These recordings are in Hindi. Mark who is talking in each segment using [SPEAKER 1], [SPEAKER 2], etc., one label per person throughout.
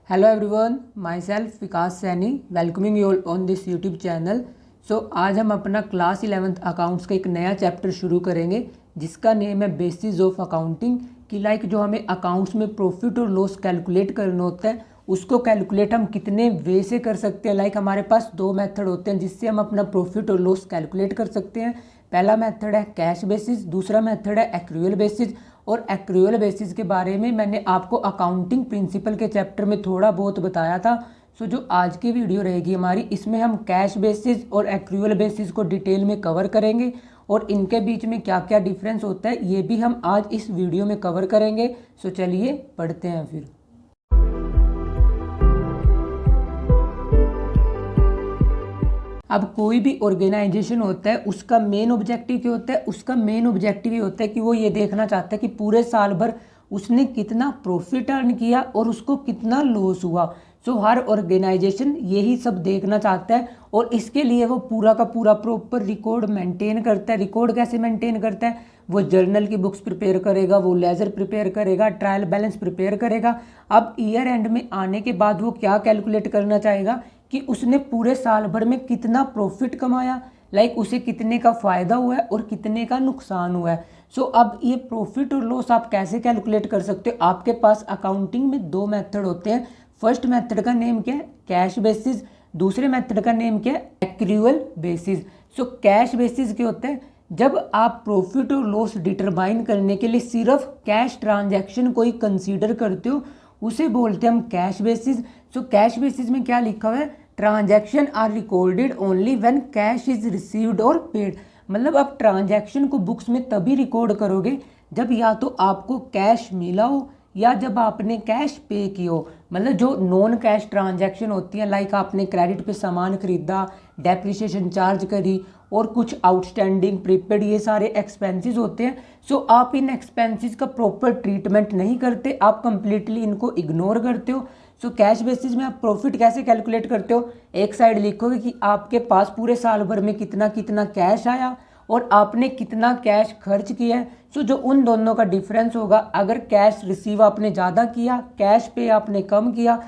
[SPEAKER 1] Hello everyone, my self Vikas Saini welcoming you all on this YouTube channel. आज हम अपना क्लास 11th अकाउंट्स का एक नया चैप्टर शुरू करेंगे जिसका नेम है बेसिस ऑफ अकाउंटिंग। कि जो हमें अकाउंट्स में प्रॉफिट और लॉस कैलकुलेट करना होता है उसको कैलकुलेट हम कितने वे से कर सकते हैं। हमारे पास दो मेथड होते हैं जिससे हम अपना प्रॉफिट और लॉस कैलकुलेट कर सकते हैं। पहला मेथड है कैश बेसिस, दूसरा मेथड है एक्रूअल बेसिस। और एक्रूअल बेसिस के बारे में मैंने आपको अकाउंटिंग प्रिंसिपल के चैप्टर में थोड़ा बहुत बताया था। जो आज की वीडियो रहेगी हमारी, इसमें हम कैश बेसिस और एक्रूअल बेसिस को डिटेल में कवर करेंगे और इनके बीच में क्या क्या डिफरेंस होता है ये भी हम आज इस वीडियो में कवर करेंगे। चलिए पढ़ते हैं फिर। अब कोई भी ऑर्गेनाइजेशन होता है उसका मेन ऑब्जेक्टिव क्या होता है? उसका मेन ऑब्जेक्टिव ये होता है कि वो ये देखना चाहता है कि पूरे साल भर उसने कितना प्रॉफिट अर्न किया और उसको कितना लॉस हुआ। हर ऑर्गेनाइजेशन यही सब देखना चाहता है और इसके लिए वो पूरा का पूरा प्रॉपर रिकॉर्ड मेंटेन करता है। रिकॉर्ड कैसे मेंटेन करता है? वो जर्नल की बुक्स प्रिपेयर करेगा, वो लेजर प्रिपेयर करेगा, ट्रायल बैलेंस प्रिपेयर करेगा। अब ईयर एंड में आने के बाद वो क्या कैलकुलेट करना चाहेगा कि उसने पूरे साल भर में कितना प्रॉफिट कमाया, उसे कितने का फ़ायदा हुआ है और कितने का नुकसान हुआ है। अब ये प्रॉफिट और लॉस आप कैसे कैलकुलेट कर सकते हो? आपके पास अकाउंटिंग में दो मेथड होते हैं। फर्स्ट मेथड का नेम क्या है? Cash basis. दूसरे मेथड का नेम क्या है? Accrual basis. कैश बेसिस क्या होता है? जब आप प्रॉफिट और लॉस डिटरमाइन करने के लिए सिर्फ कैश ट्रांजैक्शन को ही कंसीडर करते हो उसे बोलते हैं हम कैश बेसिस। कैश बेसिस में क्या लिखा हुआ है? Transaction are recorded only when cash is received और पेड। आप ट्रांजैक्शन को बुक्स में तभी रिकॉर्ड करोगे जब या तो आपको कैश मिला हो या जब आपने कैश पे की हो। जो नॉन कैश ट्रांजैक्शन होती है, आपने क्रेडिट पे सामान खरीदा, डेप्रिसिएशन चार्ज करी और कुछ आउटस्टैंडिंग प्रीपेड, ये सारे एक्सपेंसेस होते हैं। आप इन एक्सपेंसेस का प्रॉपर ट्रीटमेंट नहीं करते, आप कंप्लीटली इनको इग्नोर करते हो। कैश बेसिस में आप प्रॉफिट कैसे कैलकुलेट करते हो? एक साइड लिखोगे कि आपके पास पूरे साल भर में कितना कितना कैश आया और आपने कितना कैश खर्च किया है। जो उन दोनों का डिफरेंस होगा, अगर कैश रिसीव आपने ज़्यादा किया, कैश पे आपने कम किया,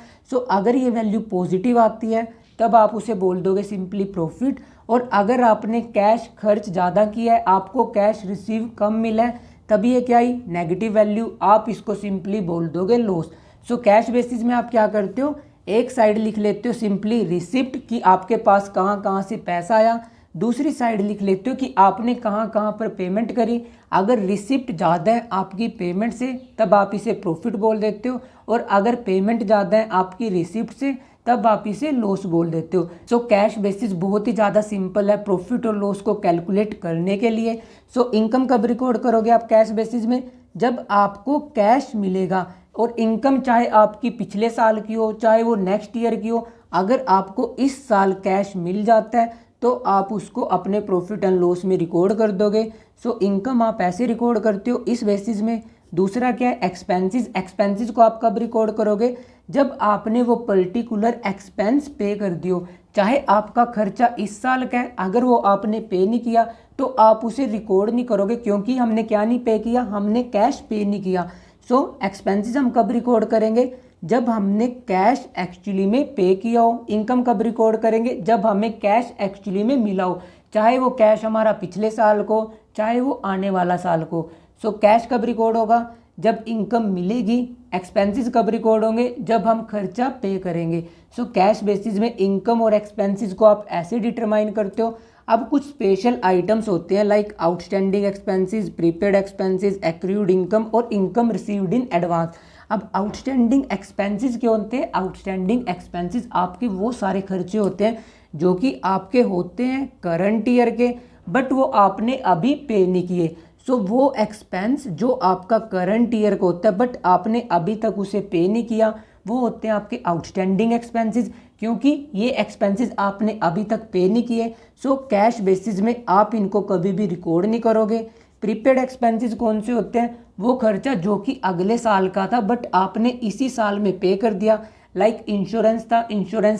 [SPEAKER 1] अगर ये वैल्यू पॉजिटिव आती है तब आप उसे बोल दोगे सिंपली प्रॉफिट। और अगर आपने कैश खर्च ज़्यादा किया है, आपको कैश रिसीव कम मिला है, तब ये क्या आई? नेगेटिव वैल्यू, आप इसको सिंपली बोल दोगे लॉस। कैश बेसिस में आप क्या करते हो? एक साइड लिख लेते हो सिंपली रिसिप्ट कि आपके पास कहाँ कहाँ से पैसा आया, दूसरी साइड लिख लेते हो कि आपने कहाँ कहाँ पर पेमेंट करी। अगर रिसिप्ट ज़्यादा है आपकी पेमेंट से तब आप इसे प्रॉफिट बोल देते हो, और अगर पेमेंट ज़्यादा है आपकी रिसिप्ट से तब आप इसे लॉस बोल देते हो। कैश बेसिस बहुत ही ज़्यादा सिंपल है प्रॉफिट और लॉस को कैलकुलेट करने के लिए। इनकम कब रिकॉर्ड करोगे आप कैश बेसिस में? जब आपको कैश मिलेगा, और इनकम चाहे आपकी पिछले साल की हो चाहे वो नेक्स्ट ईयर की हो, अगर आपको इस साल कैश मिल जाता है तो आप उसको अपने प्रॉफिट एंड लॉस में रिकॉर्ड कर दोगे। इनकम आप ऐसे रिकॉर्ड करते हो इस बेसिस में। दूसरा क्या है? एक्सपेंसेस। एक्सपेंसेस को आप कब रिकॉर्ड करोगे? जब आपने वो पर्टिकुलर एक्सपेंस पे कर दियो। चाहे आपका खर्चा इस साल का है, अगर वो आपने पे नहीं किया तो आप उसे रिकॉर्ड नहीं करोगे, क्योंकि हमने क्या नहीं पे किया? हमने कैश पे नहीं किया। एक्सपेंसेस हम कब रिकॉर्ड करेंगे? जब हमने कैश एक्चुअली में पे किया हो। इनकम कब रिकॉर्ड करेंगे? जब हमें कैश एक्चुअली में मिला हो, चाहे वो कैश हमारा पिछले साल को चाहे वो आने वाला साल को। कैश कब रिकॉर्ड होगा? जब इनकम मिलेगी। एक्सपेंसेस कब रिकॉर्ड होंगे? जब हम खर्चा पे करेंगे। कैश बेसिस में इनकम और एक्सपेंसेस को आप ऐसे डिटरमाइन करते हो। अब कुछ स्पेशल आइटम्स होते हैं outstanding expenses, prepaid expenses, accrued income और इनकम रिसीव्ड इन एडवांस। अब आउटस्टैंडिंग एक्सपेंसेस क्या होते हैं? आउटस्टैंडिंग एक्सपेंसेस आपके वो सारे खर्चे होते हैं जो कि आपके होते हैं करंट ईयर के, बट वो आपने अभी पे नहीं किए। वो एक्सपेंस जो आपका करंट ईयर का होता है बट आपने अभी तक उसे पे नहीं किया, वो होते हैं आपके आउटस्टैंडिंग एक्सपेंसेस, क्योंकि ये एक्सपेंसेस आपने अभी तक पे नहीं किए। कैश बेसिस में आप इनको कभी भी रिकॉर्ड नहीं करोगे। प्रीपेड एक्सपेंसेस कौन से होते हैं? वो खर्चा जो कि अगले साल का था बट आपने इसी साल में पे कर दिया। इंश्योरेंस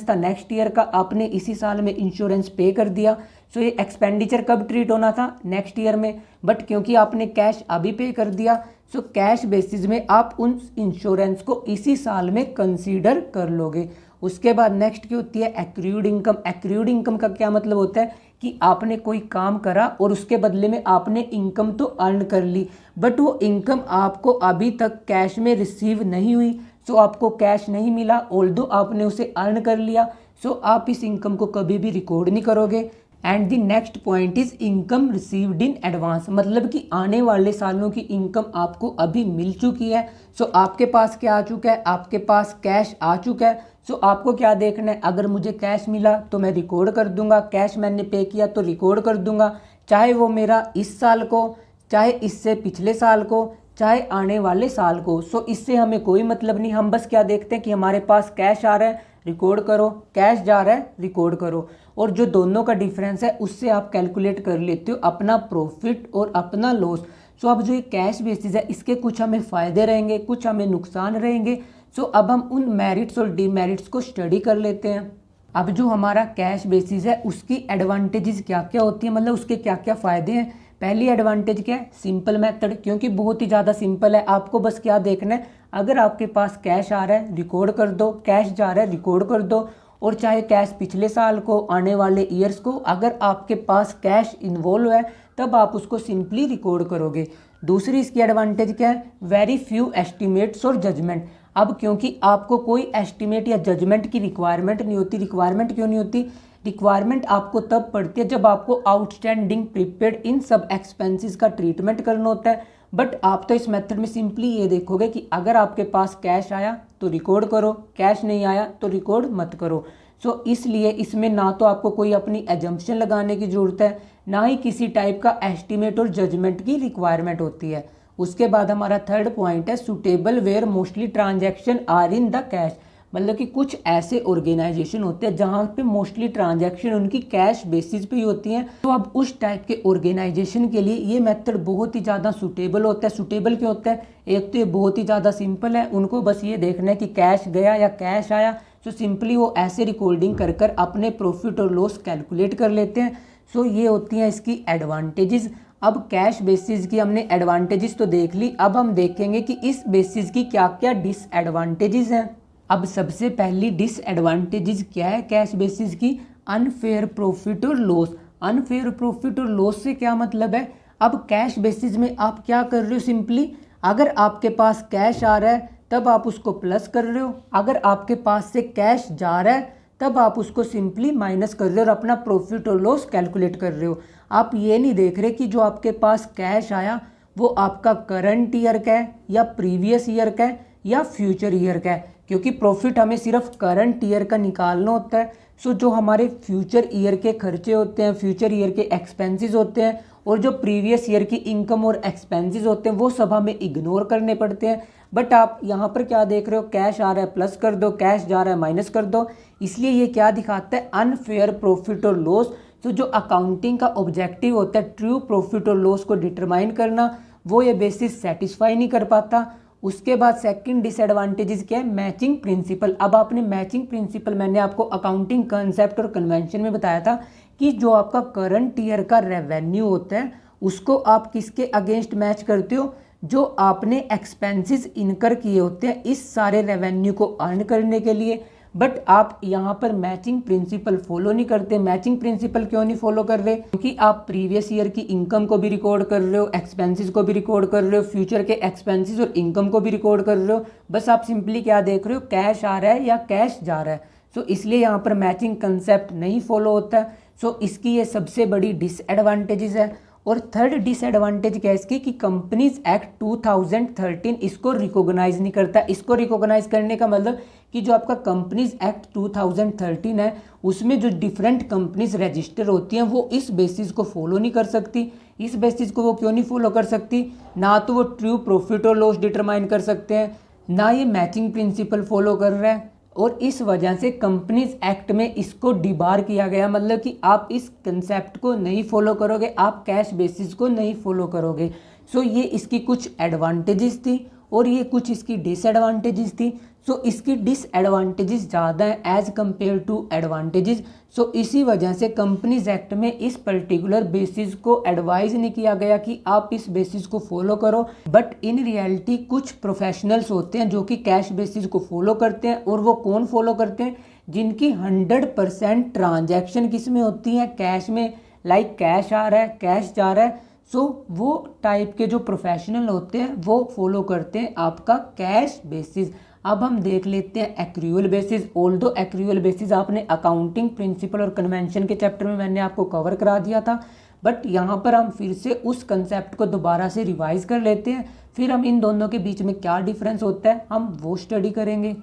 [SPEAKER 1] था नेक्स्ट ईयर का, आपने इसी साल में इंश्योरेंस पे कर दिया। ये एक्सपेंडिचर कब ट्रीट होना था? नेक्स्ट ईयर में, बट क्योंकि आपने कैश अभी पे कर दिया सो कैश बेसिस में आप उन इंश्योरेंस को इसी साल में कंसीडर कर लोगे। उसके बाद नेक्स्ट क्या होती है, एक्रूड इनकम। एक्रूड इनकम का क्या मतलब होता है कि आपने कोई काम करा और उसके बदले में आपने इनकम तो अर्न कर ली, बट वो इनकम आपको अभी तक कैश में रिसीव नहीं हुई, सो आपको कैश नहीं मिला, ऑल्दो आपने उसे अर्न कर लिया, सो आप इस इनकम को कभी भी रिकॉर्ड नहीं करोगे। And the next point is income received in advance, मतलब कि आने वाले सालों की इनकम आपको अभी मिल चुकी है। सो आपके पास क्या आ चुका है, आपके पास कैश आ चुका है। सो आपको क्या देखना है, अगर मुझे कैश मिला तो मैं रिकॉर्ड कर दूंगा, कैश मैंने पे किया तो रिकॉर्ड कर दूंगा, चाहे वो मेरा इस साल को, चाहे इससे पिछले साल को, चाहे आने वाले साल को। सो इससे हमें कोई मतलब नहीं, हम बस क्या देखते हैं कि हमारे पास कैश आ रहा है रिकॉर्ड करो, कैश जा रहा है रिकॉर्ड करो, और जो दोनों का डिफरेंस है उससे आप कैलकुलेट कर लेते हो अपना प्रॉफिट और अपना लॉस। सो अब जो ये कैश बेसिस है इसके कुछ हमें फ़ायदे रहेंगे, कुछ हमें नुकसान रहेंगे। सो अब हम उन मेरिट्स और डीमेरिट्स को स्टडी कर लेते हैं। अब जो हमारा कैश बेसिस है उसकी एडवांटेजेस क्या क्या होती है, मतलब उसके क्या क्या फ़ायदे हैं। पहली एडवांटेज क्या है, सिंपल मेथड, क्योंकि बहुत ही ज़्यादा सिंपल है। आपको बस क्या देखना है, अगर आपके पास कैश आ रहा है रिकॉर्ड कर दो, कैश जा रहा है रिकॉर्ड कर दो, और चाहे कैश पिछले साल को, आने वाले ईयर्स को, अगर आपके पास कैश इन्वॉल्व है तब आप उसको सिंपली रिकॉर्ड करोगे। दूसरी इसकी एडवांटेज क्या है, वेरी फ्यू एस्टिमेट्स और जजमेंट। अब क्योंकि आपको कोई एस्टिमेट या जजमेंट की रिक्वायरमेंट नहीं होती। रिक्वायरमेंट क्यों नहीं होती, रिक्वायरमेंट आपको तब पड़ती है जब आपको आउटस्टैंडिंग प्रीपेड इन सब एक्सपेंसेस का ट्रीटमेंट करना होता है। बट आप तो इस मेथड में सिंपली ये देखोगे कि अगर आपके पास कैश आया तो रिकॉर्ड करो, कैश नहीं आया तो रिकॉर्ड मत करो। सो इसलिए इसमें ना तो आपको कोई अपनी एजम्पशन लगाने की ज़रूरत है, ना ही किसी टाइप का एस्टिमेट और जजमेंट की रिक्वायरमेंट होती है। उसके बाद हमारा थर्ड पॉइंट है suitable where mostly transaction are in the cash, मतलब कि कुछ ऐसे ऑर्गेनाइजेशन होते हैं जहाँ पे मोस्टली ट्रांजैक्शन उनकी कैश बेसिस पे ही होती हैं। तो अब उस टाइप के ऑर्गेनाइजेशन के लिए ये मेथड बहुत ही ज़्यादा सुटेबल होता है। सुटेबल क्यों होता है, एक तो ये बहुत ही ज़्यादा सिंपल है, उनको बस ये देखना है कि कैश गया या कैश आया, तो सिंपली वो ऐसे रिकॉर्डिंग कर कर अपने प्रॉफिट और लॉस कैलकुलेट कर लेते हैं। सो ये होती हैं इसकी एडवांटेजेस। अब कैश बेसिस की हमने एडवांटेजेस तो देख ली, अब हम देखेंगे कि इस बेसिस की क्या क्या डिसएडवांटेजेस हैं। अब सबसे पहली डिसएडवांटेजेस क्या है कैश बेसिस की, अनफेयर प्रॉफिट और लॉस। अनफेयर प्रॉफिट और लॉस से क्या मतलब है, अब कैश बेसिस में आप क्या कर रहे हो, सिंपली अगर आपके पास कैश आ रहा है तब आप उसको प्लस कर रहे हो, अगर आपके पास से कैश जा रहा है तब आप उसको सिंपली माइनस कर रहे हो और अपना प्रॉफिट और लॉस कैलकुलेट कर रहे हो। आप ये नहीं देख रहे कि जो आपके पास कैश आया वो आपका करंट ईयर का है या प्रीवियस ईयर का है या फ्यूचर ईयर का है, क्योंकि प्रॉफिट हमें सिर्फ करंट ईयर का निकालना होता है। सो जो हमारे फ्यूचर ईयर के खर्चे होते हैं, फ्यूचर ईयर के एक्सपेंसेस होते हैं, और जो प्रीवियस ईयर की इनकम और एक्सपेंसेस होते हैं वो सब हमें इग्नोर करने पड़ते हैं। बट आप यहाँ पर क्या देख रहे हो, कैश आ रहा है प्लस कर दो, कैश जा रहा है माइनस कर दो, इसलिए ये क्या दिखाता है, अनफेयर प्रॉफिट और लॉस। तो जो अकाउंटिंग का ऑब्जेक्टिव होता है ट्रू प्रॉफिट और लॉस को डिटरमाइन करना, वो ये बेसिस सेटिस्फाई नहीं कर पाता। उसके बाद सेकंड डिसएडवांटेजेस क्या है, मैचिंग प्रिंसिपल। अब आपने मैचिंग प्रिंसिपल, मैंने आपको अकाउंटिंग कंसेप्ट और कन्वेंशन में बताया था कि जो आपका करंट ईयर का रेवेन्यू होता है उसको आप किसके अगेंस्ट मैच करते हो, जो आपने एक्सपेंसेस इनकर किए होते हैं इस सारे रेवेन्यू को अर्न करने के लिए। बट आप यहाँ पर मैचिंग प्रिंसिपल फॉलो नहीं करते। मैचिंग प्रिंसिपल क्यों नहीं फॉलो कर रहे, क्योंकि आप प्रीवियस ईयर की इनकम को भी रिकॉर्ड कर रहे हो, एक्सपेंसेस को भी रिकॉर्ड कर रहे हो, फ्यूचर के एक्सपेंसेस और इनकम को भी रिकॉर्ड कर रहे हो। बस आप सिंपली क्या देख रहे हो, कैश आ रहा है या कैश जा रहा है। सो इसलिए यहाँ पर मैचिंग कंसेप्ट नहीं फॉलो होता है। सो इसकी ये सबसे बड़ी डिसएडवांटेजेस है। और थर्ड डिसएडवांटेज क्या है इसकी, कि कंपनीज एक्ट 2013 इसको रिकॉग्नाइज नहीं करता। इसको रिकॉग्नाइज करने का मतलब कि जो आपका कंपनीज एक्ट 2013 है उसमें जो डिफरेंट कंपनीज रजिस्टर होती हैं वो इस बेसिस को फॉलो नहीं कर सकती। इस बेसिस को वो क्यों नहीं फॉलो कर सकती, ना तो वो ट्रू प्रॉफिट और लॉस डिटरमाइन कर सकते हैं, ना ये मैचिंग प्रिंसिपल फॉलो कर रहा है, और इस वजह से कंपनीज एक्ट में इसको डिबार किया गया। मतलब कि आप इस कंसेप्ट को नहीं फॉलो करोगे, आप कैश बेसिस को नहीं फॉलो करोगे। सो ये इसकी कुछ एडवांटेजेस थी। और ये कुछ इसकी डिसएडवांटेजेस थी। सो इसकी डिसएडवांटेजेस ज़्यादा हैं एज़ कम्पेयर टू एडवांटेजेस। सो इसी वजह से कंपनीज एक्ट में इस पर्टिकुलर बेसिस को एडवाइज नहीं किया गया कि आप इस बेसिस को फॉलो करो, बट इन रियलिटी कुछ प्रोफेशनल्स होते हैं जो कि कैश बेसिस को फॉलो करते हैं। और वो कौन फॉलो करते हैं? जिनकी 100% ट्रांजैक्शन किस में होती है? कैश में। लाइक कैश आ रहा है, कैश जा रहा है। सो वो टाइप के जो प्रोफेशनल होते हैं वो फॉलो करते हैं आपका कैश बेसिस। अब हम देख लेते हैं accrual basis. Although accrual basis आपने अकाउंटिंग प्रिंसिपल और कन्वेंशन के चैप्टर में मैंने आपको कवर करा दिया था, बट यहाँ पर हम फिर से उस कंसेप्ट को दोबारा से रिवाइज कर लेते हैं। फिर हम इन दोनों के बीच में क्या डिफरेंस होता है हम वो स्टडी करेंगे।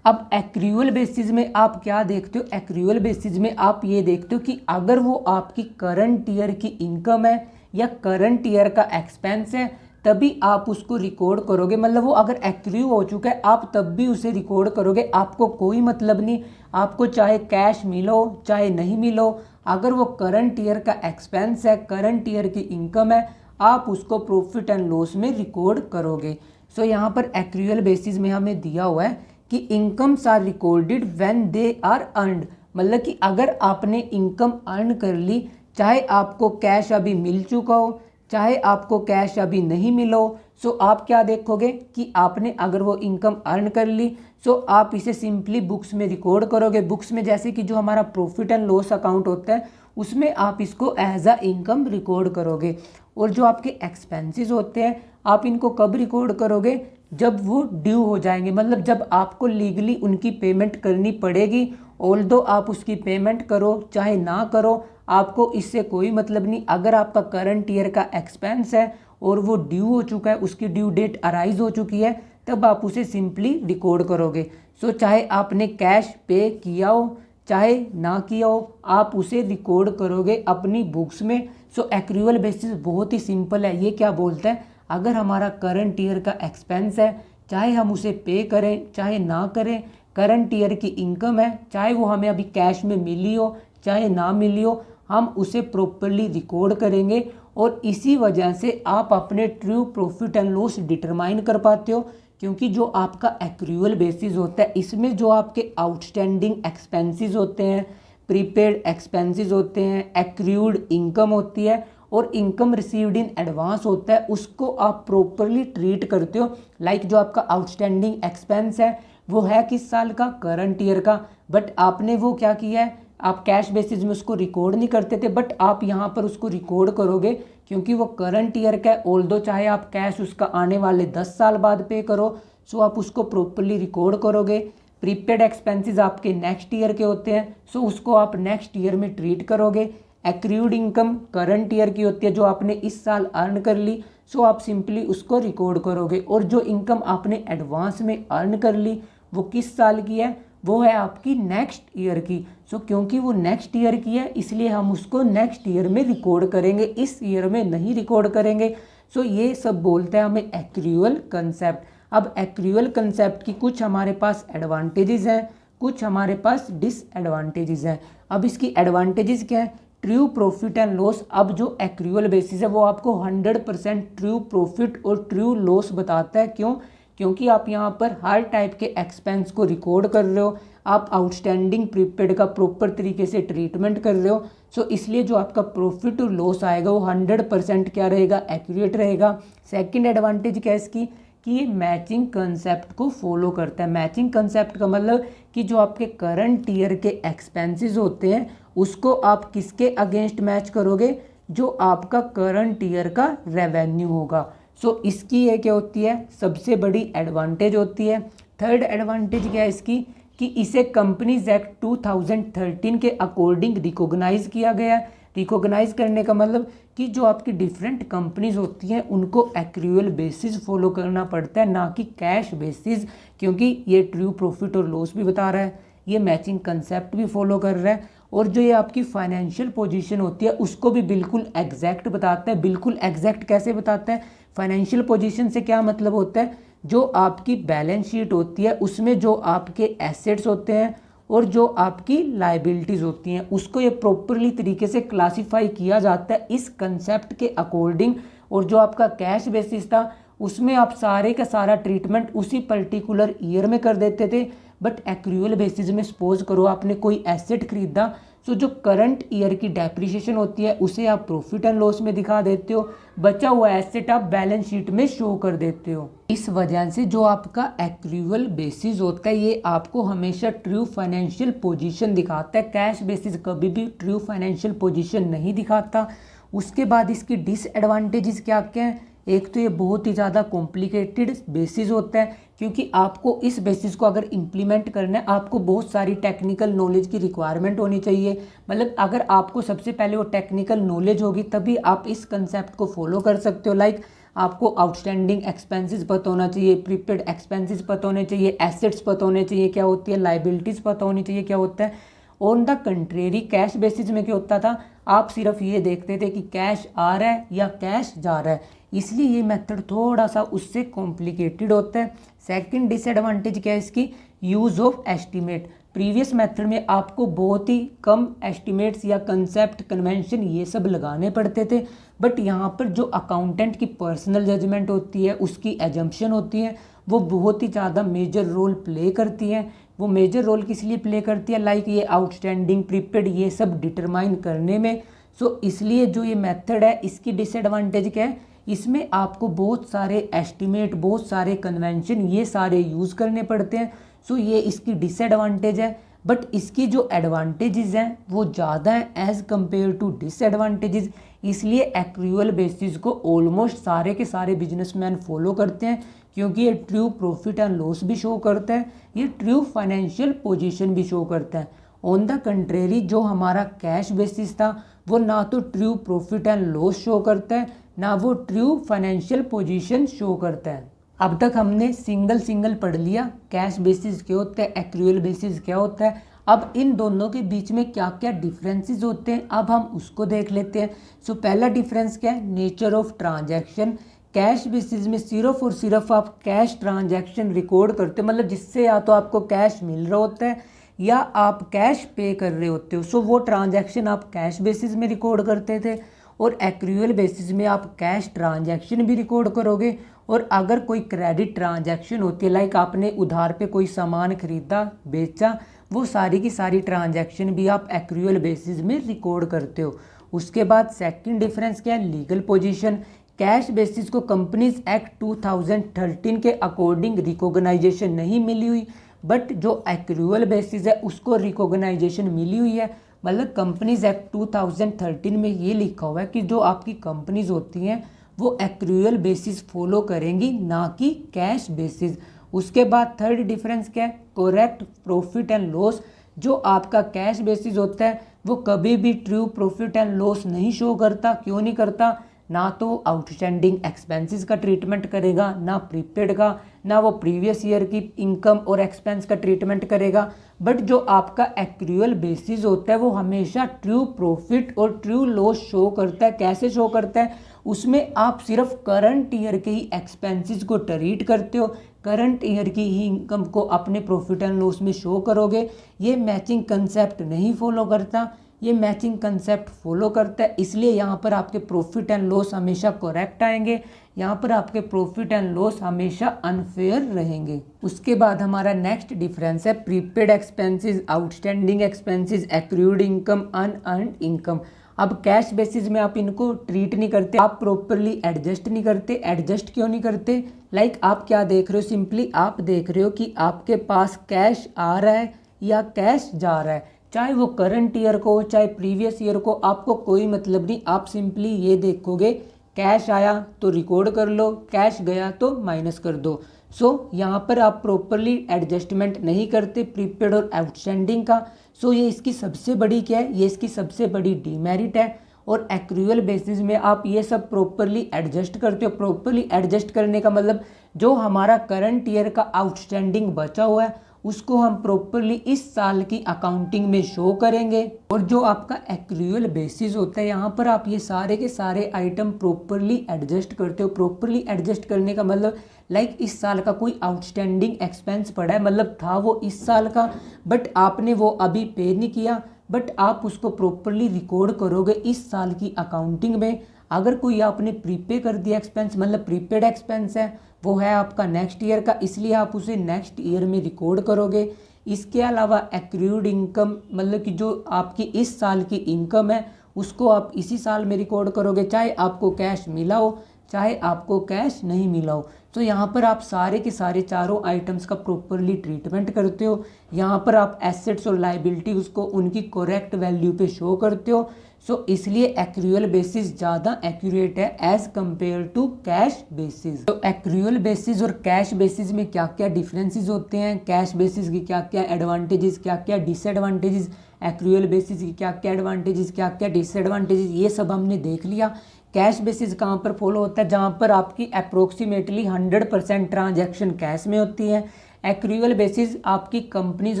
[SPEAKER 1] अब एक्रूअल बेसिस में आप क्या देखते हो? एक्रूअल बेसिस में आप ये देखते हो कि अगर वो आपकी करंट ईयर की इनकम है या करंट ईयर का एक्सपेंस है तभी आप उसको रिकॉर्ड करोगे। मतलब वो अगर एक्रू हो चुका है आप तब भी उसे रिकॉर्ड करोगे। आपको कोई मतलब नहीं, आपको चाहे कैश मिलो चाहे नहीं मिलो, अगर वो करंट ईयर का एक्सपेंस है, करंट ईयर की इनकम है, आप उसको प्रॉफिट एंड लॉस में रिकॉर्ड करोगे। सो यहाँ पर एक्रूअल बेसिस में हमें दिया हुआ है कि incomes are recorded when they are earned. मतलब कि अगर आपने इनकम अर्न कर ली, चाहे आपको कैश अभी मिल चुका हो चाहे आपको कैश अभी नहीं मिलो, सो आप क्या देखोगे कि आपने अगर वो इनकम अर्न कर ली, सो आप इसे सिंपली बुक्स में रिकॉर्ड करोगे। बुक्स में जैसे कि जो हमारा प्रॉफिट एंड लॉस अकाउंट होता है उसमें आप इसको एज अ इनकम रिकॉर्ड करोगे। और जो आपके एक्सपेंसेस होते हैं आप इनको कब रिकॉर्ड करोगे? जब वो ड्यू हो जाएंगे, मतलब जब आपको लीगली उनकी पेमेंट करनी पड़ेगी। ऑल्दो आप उसकी पेमेंट करो चाहे ना करो, आपको इससे कोई मतलब नहीं। अगर आपका करंट ईयर का एक्सपेंस है और वो ड्यू हो चुका है, उसकी ड्यू डेट अराइज हो चुकी है, तब आप उसे सिंपली रिकॉर्ड करोगे। सो चाहे आपने कैश पे किया हो चाहे ना किया हो, आप उसे रिकॉर्ड करोगे अपनी बुक्स में। सो एक्रूअल बेसिस बहुत ही सिंपल है। ये क्या बोलता है? अगर हमारा करंट ईयर का एक्सपेंस है, चाहे हम उसे पे करें चाहे ना करें, करंट ईयर की इनकम है, चाहे वो हमें अभी कैश में मिली हो चाहे ना मिली हो, हम उसे प्रॉपरली रिकॉर्ड करेंगे। और इसी वजह से आप अपने true profit and loss determine कर पाते हो, क्योंकि जो आपका एक्रूअल बेसिस होता है इसमें जो आपके आउटस्टैंडिंग एक्सपेंसेस होते हैं, प्रीपेड एक्सपेंसेस होते हैं, एक्रूड इनकम होती है और इनकम रिसीव्ड इन एडवांस होता है, उसको आप प्रॉपरली ट्रीट करते हो। लाइक जो आपका आउटस्टैंडिंग एक्सपेंस है वो है किस साल का? करंट ईयर का। बट आपने वो क्या किया है, आप कैश बेसिस में उसको रिकॉर्ड नहीं करते थे, बट आप यहाँ पर उसको रिकॉर्ड करोगे क्योंकि वो करंट ईयर का है। ऑल्दो चाहे आप कैश उसका आने वाले 10 साल बाद पे करो, सो आप उसको प्रॉपरली रिकॉर्ड करोगे। प्रीपेड एक्सपेंसेस आपके नेक्स्ट ईयर के होते हैं, सो उसको आप नेक्स्ट ईयर में ट्रीट करोगे। एक्रूड इनकम करंट ईयर की होती है जो आपने इस साल अर्न कर ली, सो आप सिंपली उसको रिकॉर्ड करोगे। और जो इनकम आपने एडवांस में अर्न कर ली वो किस साल की है? वो है आपकी नेक्स्ट ईयर की। सो क्योंकि वो नेक्स्ट ईयर की है इसलिए हम उसको नेक्स्ट ईयर में रिकॉर्ड करेंगे, इस ईयर में नहीं रिकॉर्ड करेंगे। सो ये सब बोलता है हमें एक्रूअल कंसेप्ट। अब एक्रूअल कंसेप्ट की कुछ हमारे पास एडवांटेजेस हैं, कुछ हमारे पास डिसएडवांटेजेस हैं। अब इसकी एडवांटेजेस क्या है? True profit and loss. अब जो एक्रूअल बेसिस है वो आपको 100% ट्रू प्रॉफिट और ट्रू लॉस बताता है। क्यों? क्योंकि आप यहाँ पर हर टाइप के एक्सपेंस को रिकॉर्ड कर रहे हो, आप आउटस्टैंडिंग प्रीपेड का प्रॉपर तरीके से ट्रीटमेंट कर रहे हो। सो इसलिए जो आपका प्रॉफिट और लॉस आएगा वो 100% क्या रहेगा? एक्यूरेट रहेगा। सेकंड एडवांटेज क्या है इसकी? कि ये मैचिंग कंसेप्ट को फॉलो करता है। मैचिंग कंसेप्ट का मतलब कि जो आपके करंट ईयर के एक्सपेंसेस होते हैं उसको आप किसके अगेंस्ट मैच करोगे? जो आपका करंट ईयर का रेवेन्यू होगा। सो इसकी ये क्या होती है? सबसे बड़ी एडवांटेज होती है। थर्ड एडवांटेज क्या है इसकी? कि इसे कंपनीज एक्ट 2013 के अकॉर्डिंग रिकॉग्नाइज किया गया है। रिकॉग्नाइज करने का मतलब कि जो आपकी डिफरेंट कंपनीज होती हैं उनको एक्रूअल बेसिस फॉलो करना पड़ता है, ना कि कैश बेसिस, क्योंकि ये ट्रू प्रॉफिट और लॉस भी बता रहा है, ये मैचिंग कंसेप्ट भी फॉलो कर रहा है, और जो ये आपकी फाइनेंशियल पोजीशन होती है उसको भी बिल्कुल एग्जैक्ट बताता है। बिल्कुल एग्जैक्ट कैसे बताता है? फाइनेंशियल पोजीशन से क्या मतलब होता है? जो आपकी बैलेंस शीट होती है उसमें जो आपके एसेट्स होते हैं और जो आपकी लाइबिलिटीज़ होती हैं उसको ये प्रॉपरली तरीके से क्लासिफाई किया जाता है इस कंसेप्ट के अकॉर्डिंग। और जो आपका कैश बेसिस था उसमें आप सारे का सारा ट्रीटमेंट उसी पर्टिकुलर ईयर में कर देते थे। बट एक्रूअल बेसिस में सपोज करो आपने कोई एसेट खरीदा, सो जो करंट ईयर की डेप्रिसिएशन होती है उसे आप प्रॉफिट एंड लॉस में दिखा देते हो, बचा हुआ एसेट आप बैलेंस शीट में शो कर देते हो। इस वजह से जो आपका एक्रूअल बेसिस होता है ये आपको हमेशा ट्रू फाइनेंशियल पोजीशन दिखाता है। कैश बेसिस कभी भी ट्रू फाइनेंशियल पोजीशन नहीं दिखाता। उसके बाद इसकी डिसएडवांटेजेस क्या क्या हैं? एक तो ये बहुत ही ज़्यादा कॉम्प्लिकेटेड बेसिस होता है, क्योंकि आपको इस बेसिस को अगर इम्प्लीमेंट करना है आपको बहुत सारी टेक्निकल नॉलेज की रिक्वायरमेंट होनी चाहिए। मतलब अगर आपको सबसे पहले वो टेक्निकल नॉलेज होगी तभी आप इस कंसेप्ट को फॉलो कर सकते हो। लाइक आपको आउटस्टैंडिंग एक्सपेंसेस पता होना चाहिए, प्रीपेड एक्सपेंसेस पता होने चाहिए, एसेट्स पता होने चाहिए क्या होती है, लाइबिलिटीज़ पता होनी चाहिए क्या होता है। On the contrary cash basis में क्या होता था, आप सिर्फ ये देखते थे कि कैश आ रहा है या कैश जा रहा है, इसलिए ये मेथड थोड़ा सा उससे कॉम्प्लिकेटेड होता है। सेकंड डिसएडवांटेज क्या है इसकी, use of estimate. Previous method में आपको बहुत ही कम एस्टिमेट्स या कंसेप्ट कन्वेंशन ये सब लगाने पड़ते थे, बट यहाँ पर जो अकाउंटेंट की पर्सनल जजमेंट होती है, उसकी एजम्पशन होती है, वो बहुत ही ज़्यादा मेजर रोल प्ले करती है। वो मेजर रोल किस लिए प्ले करती है, लाइक ये आउटस्टैंडिंग, प्रीपेड, ये सब डिटरमाइन करने में। सो इसलिए जो ये मेथड है इसकी डिसएडवांटेज क्या है, इसमें आपको बहुत सारे एस्टिमेट, बहुत सारे कन्वेंशन ये सारे यूज़ करने पड़ते हैं। सो ये इसकी डिसएडवांटेज है। बट इसकी जो एडवांटेजेस हैं वो ज़्यादा हैं एज़ कम्पेयर टू डिसएडवांटेजेस। इसलिए एक्रूअल बेसिस को ऑलमोस्ट सारे के सारे बिजनेसमैन फॉलो करते हैं, क्योंकि ये ट्रू प्रॉफिट एंड लॉस भी शो करता है, ये ट्रू फाइनेंशियल पोजीशन भी शो करता है। ऑन द कंट्रेरी जो हमारा कैश बेसिस था वो ना तो true profit and loss show करता है, ना वो ट्रू फाइनेंशियल पोजीशन शो करता है। अब तक हमने सिंगल पढ़ लिया, कैश बेसिस क्या होता है, एक्रूअल बेसिस क्या होता है। अब इन दोनों के बीच में क्या क्या डिफरेंसेस होते हैं अब हम उसको देख लेते हैं। सो पहला डिफरेंस क्या है, nature of transaction. Cash basis में सिर्फ और सिर्फ आप कैश ट्रांजैक्शन रिकॉर्ड करते हो, मतलब जिससे या तो आपको कैश मिल रहा होता है या आप कैश पे कर रहे होते हो। सो वो ट्रांजैक्शन आप कैश बेसिस में रिकॉर्ड करते थे, और एक्रूअल बेसिस में आप कैश ट्रांजैक्शन भी रिकॉर्ड करोगे। और अगर कोई क्रेडिट ट्रांजैक्शन होती है, लाइक आपने उधार पे कोई सामान खरीदा बेचा, वो सारी की सारी ट्रांजैक्शन भी आप एक्रूअल बेसिस में रिकॉर्ड करते हो। उसके बाद सेकंड डिफरेंस क्या है, लीगल पोजीशन। कैश बेसिस को कंपनीज एक्ट 2013 के अकॉर्डिंग रिकॉग्नाइजेशन नहीं मिली हुई, बट जो एक्रूअल बेसिस है उसको रिकॉग्नाइजेशन मिली हुई है। मतलब कंपनीज एक्ट 2013 में ये लिखा हुआ है कि जो आपकी कंपनीज होती हैं वो एक्रूअल बेसिस फॉलो करेंगी, ना कि कैश बेसिस। उसके बाद थर्ड डिफरेंस क्या है, करेक्ट प्रॉफिट एंड लॉस। जो आपका कैश बेसिस होता है वो कभी भी ट्रू प्रॉफिट एंड लॉस नहीं शो करता। क्यों नहीं करता, ना तो आउटस्टैंडिंग एक्सपेंसेस का ट्रीटमेंट करेगा, ना प्रीपेड का, ना वो प्रीवियस ईयर की इनकम और एक्सपेंस का ट्रीटमेंट करेगा। बट जो आपका एक्रूअल बेसिस होता है वो हमेशा ट्रू प्रॉफिट और ट्रू लॉस शो करता है। कैसे शो करता है, उसमें आप सिर्फ करंट ईयर के ही एक्सपेंसेस को ट्रीट करते हो, करंट ईयर की ही इनकम को अपने प्रॉफिट एंड लॉस में शो करोगे। ये मैचिंग कंसेप्ट नहीं फॉलो करता, ये मैचिंग कंसेप्ट फॉलो करता है। इसलिए यहाँ पर आपके प्रॉफिट एंड लॉस हमेशा करेक्ट आएंगे, यहाँ पर आपके प्रॉफिट एंड लॉस हमेशा अनफेयर रहेंगे। उसके बाद हमारा नेक्स्ट डिफरेंस है prepaid expenses, outstanding expenses, accrued income, unearned income. अब कैश बेसिस में आप इनको ट्रीट नहीं करते, आप प्रॉपरली एडजस्ट नहीं करते। एडजस्ट क्यों नहीं करते, लाइक आप क्या देख रहे हो, सिंपली आप देख रहे हो कि आपके पास कैश आ रहा है या कैश जा रहा है, चाहे वो करंट ईयर को चाहे प्रीवियस ईयर को, आपको कोई मतलब नहीं। आप सिंपली ये देखोगे कैश आया तो रिकॉर्ड कर लो, कैश गया तो माइनस कर दो। सो यहाँ पर आप प्रॉपरली एडजस्टमेंट नहीं करते प्रीपेड और आउटस्टैंडिंग का। सो ये इसकी सबसे बड़ी क्या है, ये इसकी सबसे बड़ी डीमेरिट है। और एक्रूअल बेसिस में आप ये सब प्रॉपरली एडजस्ट करते हो। प्रॉपरली एडजस्ट करने का मतलब जो हमारा करंट ईयर का आउटस्टैंडिंग बचा हुआ है उसको हम प्रॉपरली इस साल की अकाउंटिंग में शो करेंगे। और जो आपका एक्रूअल बेसिस होता है यहाँ पर आप ये सारे के सारे आइटम प्रॉपरली एडजस्ट करते हो। प्रॉपरली एडजस्ट करने का मतलब लाइक इस साल का कोई आउटस्टैंडिंग एक्सपेंस पड़ा है, मतलब था वो इस साल का, बट आपने वो अभी पे नहीं किया, बट आप उसको प्रॉपरली रिकॉर्ड करोगे इस साल की अकाउंटिंग में। अगर कोई आपने प्रीपे कर दिया एक्सपेंस, मतलब प्रीपेड एक्सपेंस है, वो है आपका नेक्स्ट ईयर का, इसलिए आप उसे नेक्स्ट ईयर में रिकॉर्ड करोगे। इसके अलावा एक्रूड इनकम, मतलब कि जो आपकी इस साल की इनकम है उसको आप इसी साल में रिकॉर्ड करोगे, चाहे आपको कैश मिला हो चाहे आपको कैश नहीं मिला हो। तो यहाँ पर आप सारे के सारे चारों आइटम्स का प्रॉपरली ट्रीटमेंट करते हो। यहाँ पर आप एसेट्स और लाइबिलिटी उसको उनकी करेक्ट वैल्यू पे शो करते हो। सो इसलिए एक्रूअल बेसिस ज़्यादा एक्यूरेट है as compare to cash basis. तो एक्रूअल बेसिस और कैश बेसिस में क्या क्या डिफरेंसेस होते हैं, कैश बेसिस की क्या क्या एडवांटेजेस, क्या क्या डिसएडवांटेजेस, एक्रूअल बेसिस की क्या क्या एडवांटेजेस, क्या क्या डिसएडवांटेजेस, ये सब हमने देख लिया। कैश बेसिस कहाँ पर फॉलो होता है, जहाँ पर आपकी अप्रोक्सीमेटली 100% ट्रांजैक्शन कैश में होती है। एक्रूअल बेसिस आपकी कंपनीज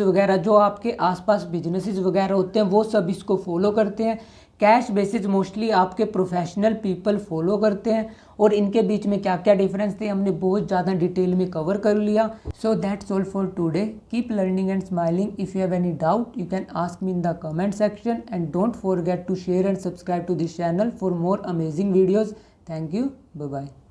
[SPEAKER 1] वगैरह जो आपके आसपास बिजनेसेस वगैरह होते हैं वो सब इसको फॉलो करते हैं। कैश बेसिस मोस्टली आपके प्रोफेशनल पीपल फॉलो करते हैं। और इनके बीच में क्या क्या डिफरेंस थे हमने बहुत ज़्यादा डिटेल में कवर कर लिया। So that's all for today. Keep learning and smiling. If you have any doubt you can ask me in the comment section and don't forget to share and subscribe to this channel for more amazing videos. Thank you, bye bye.